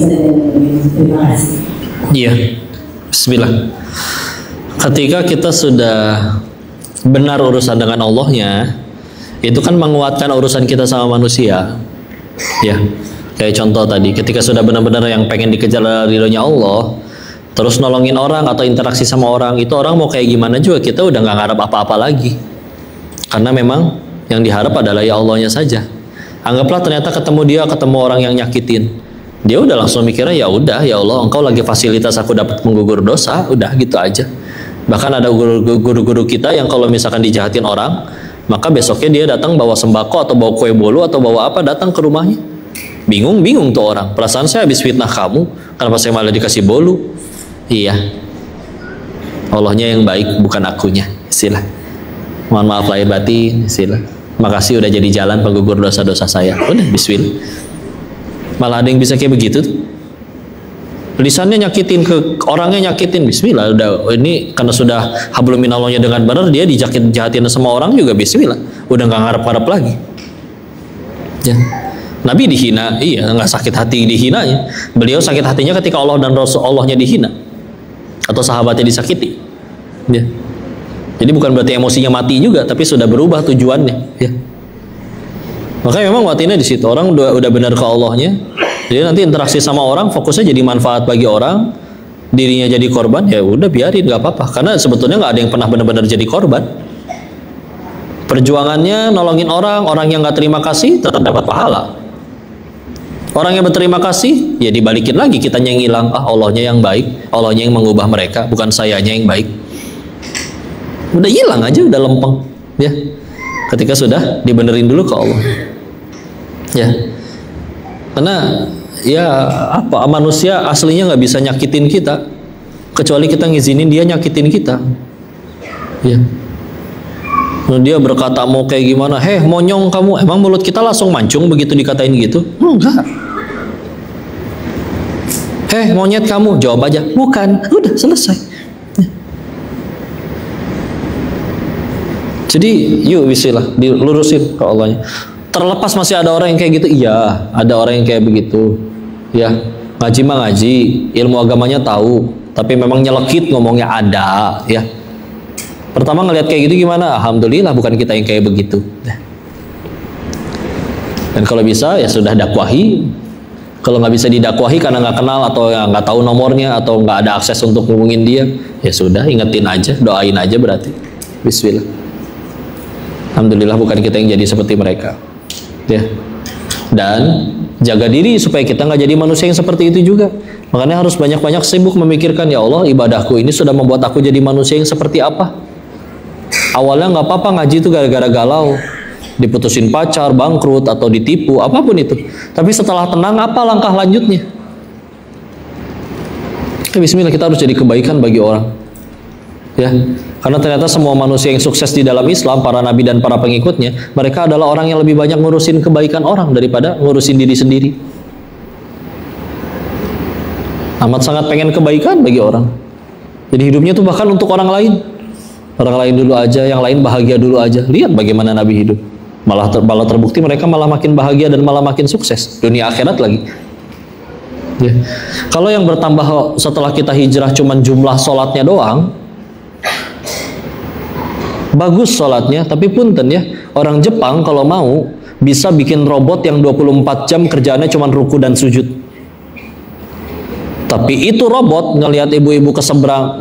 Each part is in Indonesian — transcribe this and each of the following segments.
Terima kasih. Iya, bismillah. Ketika kita sudah benar urusan dengan Allahnya, itu kan menguatkan urusan kita sama manusia. Ya, kayak contoh tadi, ketika sudah benar-benar yang pengen dikejar ridhonya Allah, terus nolongin orang atau interaksi sama orang, itu orang mau kayak gimana juga kita udah nggak ngarep apa-apa lagi. Karena memang yang diharap adalah ya Allahnya saja. Anggaplah ternyata ketemu orang yang nyakitin. Dia udah langsung mikirnya ya udah ya Allah, engkau lagi fasilitas aku dapat menggugur dosa, udah gitu aja. Bahkan ada guru-guru kita yang kalau misalkan dijahatin orang, maka besoknya dia datang bawa sembako atau bawa kue bolu atau bawa apa datang ke rumahnya. Bingung tuh orang. Perasaan saya habis fitnah kamu, kenapa saya malah dikasih bolu? Iya. Allahnya yang baik, bukan akunya. Istilah. Mohon maaf lahir batin, istilah. Makasih udah jadi jalan penggugur dosa-dosa saya. Udah, bismillah. Malah ada yang bisa kayak begitu tuh. Lisannya nyakitin ke orangnya, nyakitin, bismillah. Udah ini karena sudah hablum minallahnya dengan benar, dia dijahatin sama orang juga bismillah. Udah nggak ngarep-ngarep lagi. Ya. Nabi dihina, iya nggak sakit hati dihinanya. Beliau sakit hatinya ketika Allah dan Rasul Allahnya dihina atau sahabatnya disakiti. Ya. Jadi bukan berarti emosinya mati juga, tapi sudah berubah tujuannya. Ya. Makanya memang matinya di situ, orang udah benar ke Allahnya. Jadi nanti interaksi sama orang fokusnya jadi manfaat bagi orang, dirinya jadi korban, ya udah biarin nggak apa-apa. Karena sebetulnya nggak ada yang pernah benar-benar jadi korban. Perjuangannya nolongin orang yang nggak terima kasih tetap dapat pahala. Orang yang berterima kasih ya dibalikin lagi, kitanya yang hilang. Allahnya yang baik, Allahnya yang mengubah mereka, bukan sayanya yang baik. Udah hilang aja, udah lempeng, ya. Ketika sudah dibenerin dulu ke Allah. Ya, karena ya apa manusia aslinya nggak bisa nyakitin kita, kecuali kita ngizinin dia nyakitin kita. Ya, dia berkata mau kayak gimana, monyong kamu, emang mulut kita langsung mancung begitu dikatain gitu? Enggak. Monyet kamu, jawab aja bukan, udah selesai. Ya. Jadi yuk bismillah dilurusin ke Allahnya. Terlepas masih ada orang yang kayak gitu, iya ada orang yang kayak begitu, ya ngaji mah ngaji, ilmu agamanya tahu, tapi memang nyelekit ngomongnya ada, ya. Pertama ngelihat kayak gitu gimana? Alhamdulillah bukan kita yang kayak begitu. Dan kalau bisa ya sudah dakwahi. Kalau nggak bisa didakwahi karena nggak kenal atau nggak tahu nomornya atau nggak ada akses untuk ngomongin dia, ya sudah ingetin aja, doain aja berarti. Bismillah. Alhamdulillah bukan kita yang jadi seperti mereka. Ya. Dan jaga diri supaya kita nggak jadi manusia yang seperti itu juga. Makanya harus banyak-banyak sibuk memikirkan, ya Allah ibadahku ini sudah membuat aku jadi manusia yang seperti apa. Awalnya nggak apa-apa ngaji itu gara-gara galau, diputusin pacar, bangkrut atau ditipu, apapun itu. Tapi setelah tenang apa langkah lanjutnya? Bismillah, kita harus jadi kebaikan bagi orang. Ya, karena ternyata semua manusia yang sukses di dalam Islam, para nabi dan para pengikutnya, mereka adalah orang yang lebih banyak ngurusin kebaikan orang daripada ngurusin diri sendiri. Amat sangat pengen kebaikan bagi orang. Jadi hidupnya tuh bahkan untuk orang lain. Orang lain dulu aja, yang lain bahagia dulu aja. Lihat bagaimana Nabi hidup. Malah terbukti mereka malah makin bahagia dan malah makin sukses. Dunia akhirat lagi. Ya. Kalau yang bertambah setelah kita hijrah cuman jumlah sholatnya doang, bagus sholatnya, tapi punten ya, orang Jepang kalau mau bisa bikin robot yang 24 jam kerjaannya cuma ruku dan sujud. Tapi itu robot ngelihat ibu-ibu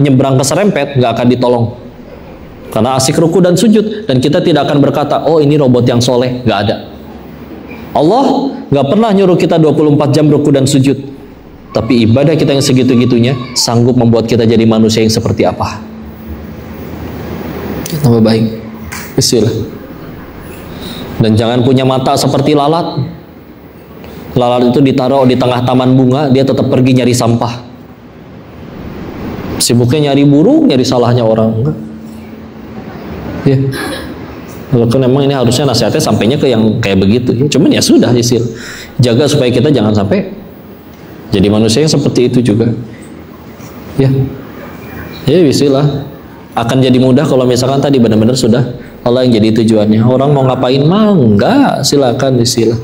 nyebrang keserempet nggak akan ditolong, karena asik ruku dan sujud. Dan kita tidak akan berkata, oh ini robot yang soleh, nggak ada. Allah nggak pernah nyuruh kita 24 jam ruku dan sujud, tapi ibadah kita yang segitu-gitunya sanggup membuat kita jadi manusia yang seperti apa. Tambah baik. Bismillah. Dan jangan punya mata seperti lalat. Lalat itu ditaruh di tengah taman bunga, dia tetap pergi nyari sampah. Sibuknya nyari burung, nyari salahnya orang. Enggak. Ya. Walaupun memang ini harusnya nasihatnya sampainya ke yang kayak begitu. Ya. Cuman ya sudah, Isil. Jaga supaya kita jangan sampai jadi manusia yang seperti itu juga. Ya. Ya bismillah. Akan jadi mudah kalau misalkan tadi benar-benar sudah Allah yang jadi tujuannya. Orang mau ngapain mah enggak, silakan istilah.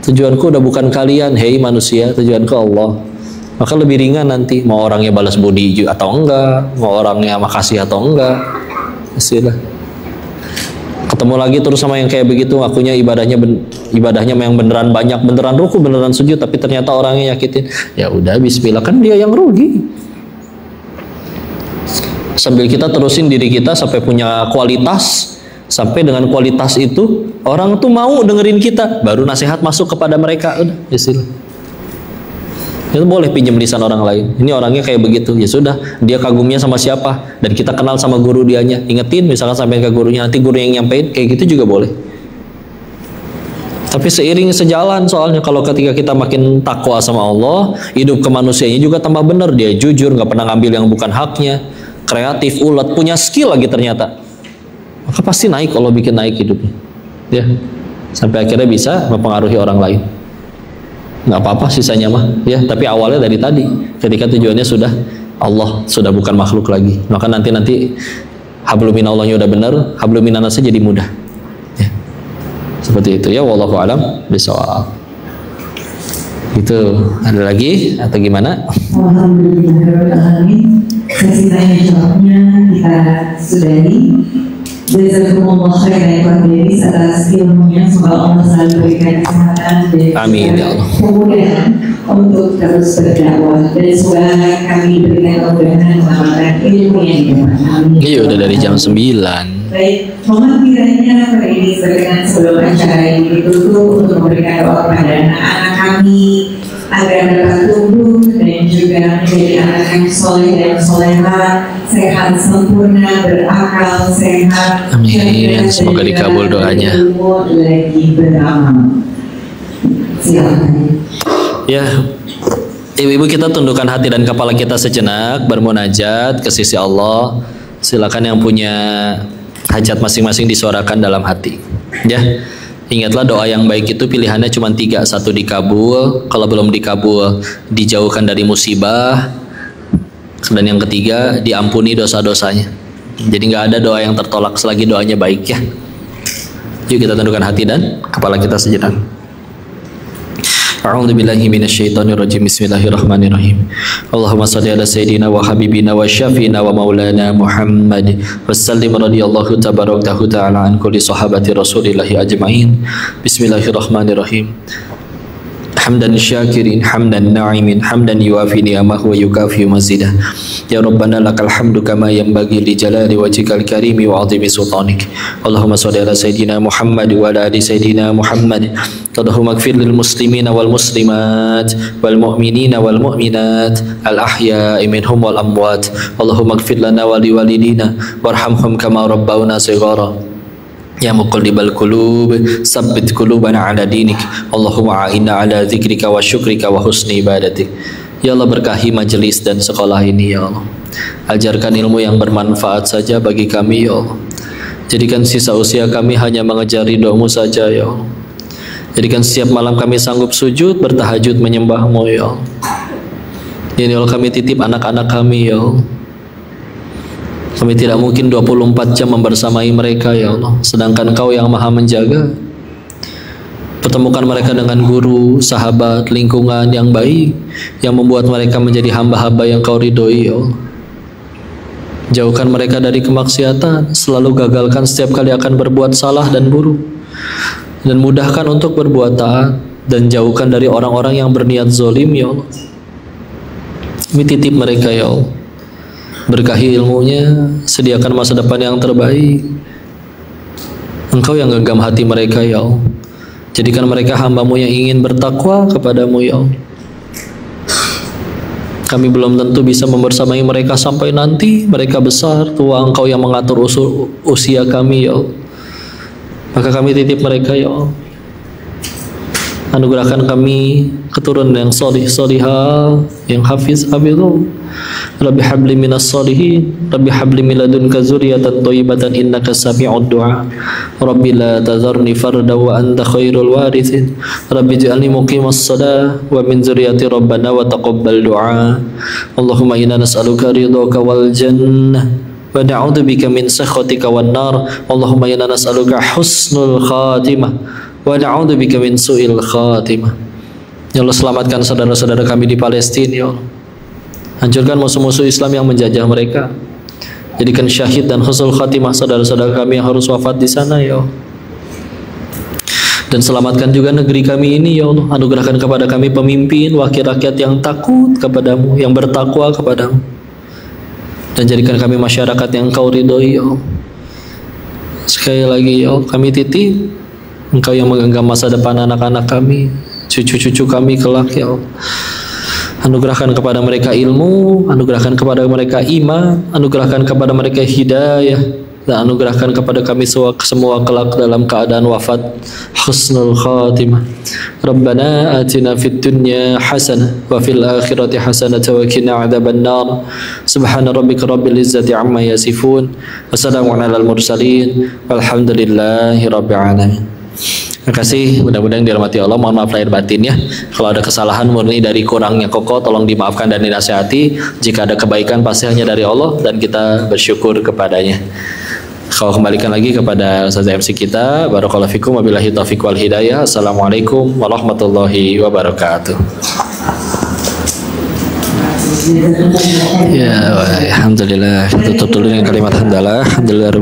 Tujuanku udah bukan kalian, hei manusia, tujuanku Allah. Maka lebih ringan nanti, mau orangnya balas budi atau enggak, mau orangnya makasih atau enggak. Istilah. Ketemu lagi terus sama yang kayak begitu, ngakunya ibadahnya yang beneran banyak, beneran ruku, beneran sujud, tapi ternyata orangnya nyakitin. Ya udah, bismillah, kan dia yang rugi. Sambil kita terusin diri kita sampai punya kualitas, sampai dengan kualitas itu orang tuh mau dengerin kita, baru nasihat masuk kepada mereka. Udah, istilah. Itu boleh pinjam lisan orang lain. Ini orangnya kayak begitu, ya sudah. Dia kagumnya sama siapa, dan kita kenal sama guru dianya. Ingetin, misalkan sampai ke gurunya, nanti guru yang nyampein, kayak gitu juga boleh. Tapi seiring sejalan, soalnya kalau ketika kita makin takwa sama Allah, hidup kemanusiaannya juga tambah benar. Dia jujur, nggak pernah ngambil yang bukan haknya, kreatif, ulet, punya skill lagi ternyata. Maka pasti naik, Allah bikin naik hidupnya. Ya, sampai akhirnya bisa mempengaruhi orang lain. Nggak apa-apa sisanya mah, ya. Tapi awalnya dari tadi, ketika tujuannya sudah Allah, sudah bukan makhluk lagi, maka nanti hablum minallahnya udah benar, hablum minannasnya jadi mudah. Ya. Seperti itu ya, wallahu alam bishawab. Itu ada lagi atau gimana? Alhamdulillahirobbilalamin. Sesi tanya jawabnya kita sudahi. Jazakumullah khairan atas ilmunya, semoga Allah selalu berikan kesehatan dan amin ya Allah, kemudahan untuk terus berdakwah, dan semoga kami berikan kemudahan mengamalkan ilmu yang didapat. Iya, udah dari jam 9. Baik, mohon kiranya pada ini berkenan sebelum acara ini ditutup untuk memberikan doa pada anak-anak kami agar dapat tumbuh dan juga menjadi anak yang soleh dan soleha, sehat sempurna, berakal sehat. Amin. Semoga dikabul doanya. Lagi beramal. Silakan. Ya, ibu-ibu, kita tundukkan hati dan kepala kita sejenak, bermunajat ke sisi Allah. Silakan yang punya hajat masing-masing disuarakan dalam hati. Ya. Ingatlah, doa yang baik itu pilihannya cuma 3. 1 dikabul, kalau belum dikabul dijauhkan dari musibah, dan yang ketiga diampuni dosa-dosanya. Jadi nggak ada doa yang tertolak selagi doanya baik, ya. Yuk kita tundukkan hati dan kepala kita sejenak. A'udzu billahi minasyaitonir rajim. Bismillahirrahmanirrahim. Allahumma shalli ala sayyidina wa habibina wa syafiina wa maulana Muhammad wa sallim radhiyallahu tabaraktahu ta'ala an kulli sahabati Rasulillahi ajma'in. Bismillahirrahmanirrahim. Hamdan syakirin, hamdan na'imin, hamdan yuafi ni'amahu wa yukafi mazidah. Ya Rabbana lakal hamdu kama yanbaghi li jalali wajhikal karimi wa 'azimi sultanik. Allahumma shalli ala sayyidina Muhammad wa ala ali sayyidina Muhammad. Allahumma ighfir lil muslimina wal muslimat wal mu'minina wal mu'minat al ahya'i minhum wal amwat. Allahumma ighfir lana wa li walidina warhamhum kama rabbawna shighara. Ya muqallibal qulub, sabbit qulubana ala dinik. Allahumma a'inna ala dzikrika wa syukrika wa husni ibadatik. Ya Allah, berkahi majelis dan sekolah ini, ya Allah. Ajarkan ilmu yang bermanfaat saja bagi kami, ya Allah. Jadikan sisa usia kami hanya mengejar ridho-Mu saja, ya Allah. Jadikan setiap malam kami sanggup sujud, bertahajud menyembah-Mu, ya Allah. Ya Allah, kami titip anak-anak kami, ya Allah. Kami tidak mungkin 24 jam membersamai mereka, ya Allah. Sedangkan Kau yang maha menjaga. Pertemukan mereka dengan guru, sahabat, lingkungan yang baik, yang membuat mereka menjadi hamba-hamba yang Kau ridhoi, ya Allah. Jauhkan mereka dari kemaksiatan, selalu gagalkan setiap kali akan berbuat salah dan buruk, dan mudahkan untuk berbuat taat, dan jauhkan dari orang-orang yang berniat zalim, ya Allah. Kami titip mereka, ya Allah. Berkahi ilmunya, sediakan masa depan yang terbaik. Engkau yang genggam hati mereka, ya Allah. Jadikan mereka hamba-Mu yang ingin bertakwa kepada-Mu, ya Allah. Kami belum tentu bisa membersamai mereka sampai nanti mereka besar, tua. Engkau yang mengatur usia kami, ya Allah. Maka kami titip mereka, ya Allah. Anugerahkan kami keturunan yang solih, solihah, yang hafiz, hafizul. Rabbi habli minas solihin, Rabbi habli min ladunka zuriyatan thayyibatan innaka sami'ud du'a. Rabbi la tadharni farda wa anta khairul warithin. Rabbi ij'alni muqimas shalah wa min zurriyyati rabbana wa taqabbal du'a. Allahumma inna nas'aluka ridhaka wal jannah wa na'udzubika min sakhatika wan nar. Allahumma inna nas'aluka husnul khatimah wa na'udzubika min su'il khatimah. Ya Allah, selamatkan saudara-saudara kami di Palestina, ya Allah. Hancurkan musuh-musuh Islam yang menjajah mereka. Jadikan syahid dan husnul khatimah saudara-saudara kami yang harus wafat di sana, ya Allah. Dan selamatkan juga negeri kami ini, ya Allah. Anugerahkan kepada kami pemimpin, wakil rakyat yang takut kepadamu, yang bertakwa kepadamu. Dan jadikan kami masyarakat yang Engkau ridhoi, ya Allah. Sekali lagi, ya Allah, kami titip Engkau yang menggenggam masa depan anak-anak kami, cucu-cucu kami kelak, ya Allah. Anugerahkan kepada mereka ilmu, anugerahkan kepada mereka iman, anugerahkan kepada mereka hidayah, dan anugerahkan kepada kami semua kelak dalam keadaan wafat husnul khatimah. Rabbana atina fid dunya hasanah wa fil akhirati hasanah wa qina adzabannar. Subhana rabbika rabbil izzati amma yasifun. Wassalamun alal mursalin. Walhamdulillahi rabbil alamin. Terima kasih, mudah-mudahan dirahmati Allah. Mohon maaf lahir batin ya. Kalau ada kesalahan murni dari kurangnya Koko, tolong dimaafkan dan dinasihati. Jika ada kebaikan pasti hanya dari Allah dan kita bersyukur kepadanya. Kalau kembalikan lagi kepada Ustaz MC kita, barakallahu fikum wabillahi taufiq wal hidayah. Assalamualaikum warahmatullahi wabarakatuh. Ya, alhamdulillah. Tutup dulu dengan kalimat hamdalah. Alhamdulillah.